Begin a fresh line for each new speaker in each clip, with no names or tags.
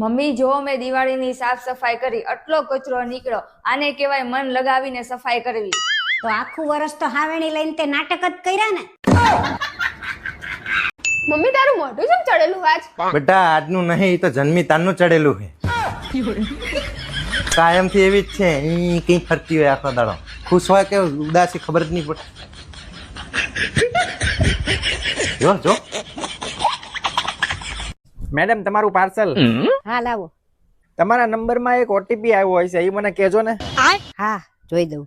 Mummy જો મેં દિવાળીની સાફ સફાઈ કરી, આટલો કચરો નીકળ્યો. આને કહેવાય મન લગાવીને સફાઈ કરવી.
તો આખું વર્ષ તો હાવેણી લઈને તે નાટક જ કર્યા ને.
મમ્મી તારું મોઢું કેમ ચડેલું આજ?
બેટા આજનું નહીં તો જન્મી તારનું ચડેલું છે. કાયમથી એવી જ છે. ઈ કઈ ફરતી હોય આખો દાડો. ખુશ હોય કે ઉદાસી ખબર જ નહીં પડે. જો જો
મેડમ તમારું પાર્સલ.
હા લાવો.
તમારા નંબરમાં એક ઓટીપી આવ્યો હોય છે, એ મને કહેજો ને.
હા જોઈ દઉં.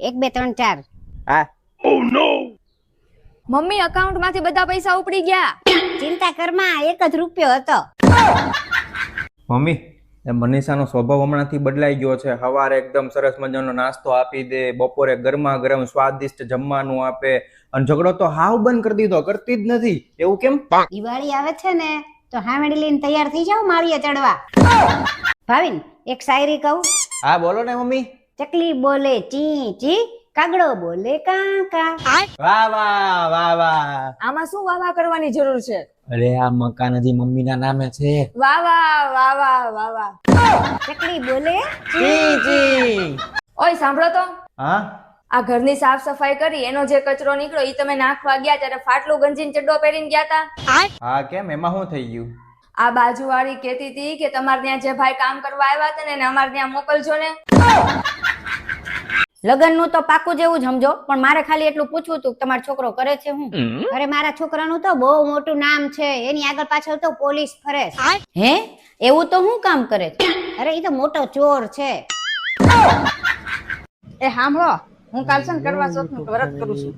1 2 3 4.
હા.
મમ્મી અકાઉન્ટ માંથી બધા પૈસા ઉપડી ગયા.
ચિંતા કરમાં 1 જ રૂપિયો હતો.
મમ્મી એ મનીષાનો સ્વભાવ હમણાંથી બદલાઈ ગયો છે. સવારે એકદમ સરસ મજાનો નાસ્તો આપી દે, બપોરે ગરમા ગરમ સ્વાદિષ્ટ જમવાનું આપે, અને ઝઘડો તો હાવ બંધ કરી દીધો, કરતી જ નથી. એવું કેમ?
દિવાળી આવે છે ને તો હાવેણી લઈને તૈયાર થઈ જાવ માળીએ ચડવા. ભાવિન એક શાયરી કહું?
હા બોલો ને મમ્મી.
ચકલી બોલે ચી ચી, કાગડો બોલે કા કા.
વાહ વાહ વાહ વાહ.
આમાં શું વાવા કરવાની જરૂર છે?
અરે આ મકાન હજી મમ્મીના નામે છે.
વાહ વાહ વાહ વાહ વાહ વાહ.
ચકલી બોલે.
જી જી.
ઓય સાંભળો તો,
હા
આ ઘરની સાફ સફાઈ કરી, એનો જે કચરો નીકળ્યો ઈ તમે નાખવા ગયા ત્યારે ફાટલું ગંજીન ચડ્ડો પહેરીને ગયા તા.
હા કેમ, એમાં શું થઈ ગયું?
આ બાજુવાળી કહેતી હતી કે તમારે ત્યાં જે ભાઈ કામ કરવા આવ્યા હતા ને એને અમારે ત્યાં મોકલજો ને.
લગનનું તો પાકું જેવું જ સમજો, પણ મારે ખાલી એટલું પૂછવું હતું કે તમારો છોકરો કરે છે હું? અરે મારા છોકરાનું તો બહુ મોટું નામ છે, એની આગળ પાછળ તો પોલીસ ફરે છે. હે એવું તો હું કામ કરે છે? અરે એ તો મોટો ચોર છે.
એ સાંભળો, હું કાલસન કરવા ચોથનું વ્રત કરું છું.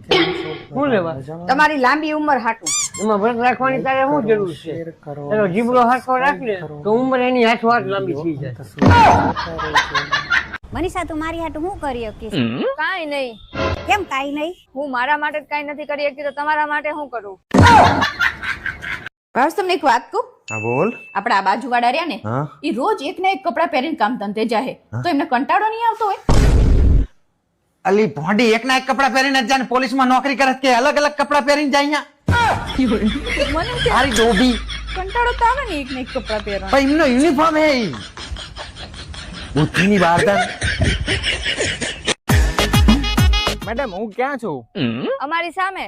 શું લેવા?
તમારી લાંબી ઉંમર હાટું.
એમાં વ્રત રાખવાની તારે શું જરૂર છે? એનો જીબડો હાથો રાખ લે તો ઉંમર એની હાથ લાંબી થઈ જાય.
મનીષા તું મારી હાટું શું કરી શકીશ?
કાંઈ નહીં.
કેમ કાઈ નહીં?
હું મારા માટે જ કાંઈ નથી કરી શકતી તો તમારા માટે શું કરું?
ભાવેશ તમને એક વાત કહું?
હા બોલ.
આપડા આ બાજુવાળા રહ્યા ને,
હા
એ રોજ એક ને એક કપડા પહેરીને કામ ધંધે જાય, તો એમને કંટાળો નહીં આવતો હોય?
અલી ભોંડી એકના એક કપડા પહેરીને જ જાય, પોલીસમાં નોકરી કરે કે અલગ અલગ કપડા પહેરીને જાય અહીંયા?
મને
તારી ડોબી.
કંટાળો તો આવે ને એક ને એક કપડા પહેરવાનો.
પણ એમનો યુનિફોર્મ હે. બુદ્ધિની વાર્તા.
મેડમ હું ક્યાં છું?
અમારી સામે.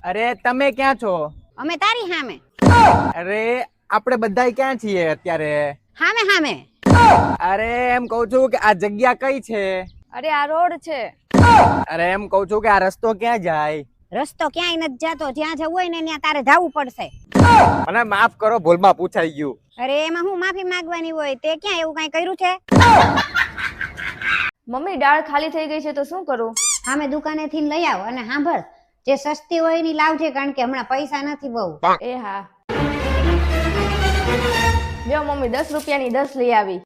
અરે તમે ક્યાં છો?
અમે તારી સામે.
અરે આપણે બધા ક્યાં છીએ અત્યારે?
સામે સામે.
અરે એમ કહું છું કે આ જગ્યા કઈ છે?
અરે આ રોડ છે.
અરે એમ કહું છું કે આ રસ્તો ક્યાં જાય?
રસ્તો ક્યાંય નથી જાતો, જ્યાં જવું હોય ને ત્યાં તારે જવું પડશે.
મને માફ કરો, ભૂલમાં પૂછાઈ ગયું.
અરે એમાં હું માફી માંગવાની હોય? તે ક્યાં એવું કઈ કર્યું છે?
મમ્મી દાળ ખાલી થઈ ગઈ છે તો શું કરું?
સામે દુકાને થી લઈ આવ, અને સાંભળ જે સસ્તી હોય એની લાવજે, કારણ કે હમણાં પૈસા નથી બહુ.
એ હા. લ્યો મમ્મી 10 રૂપિયાની 10 લઈ આવી.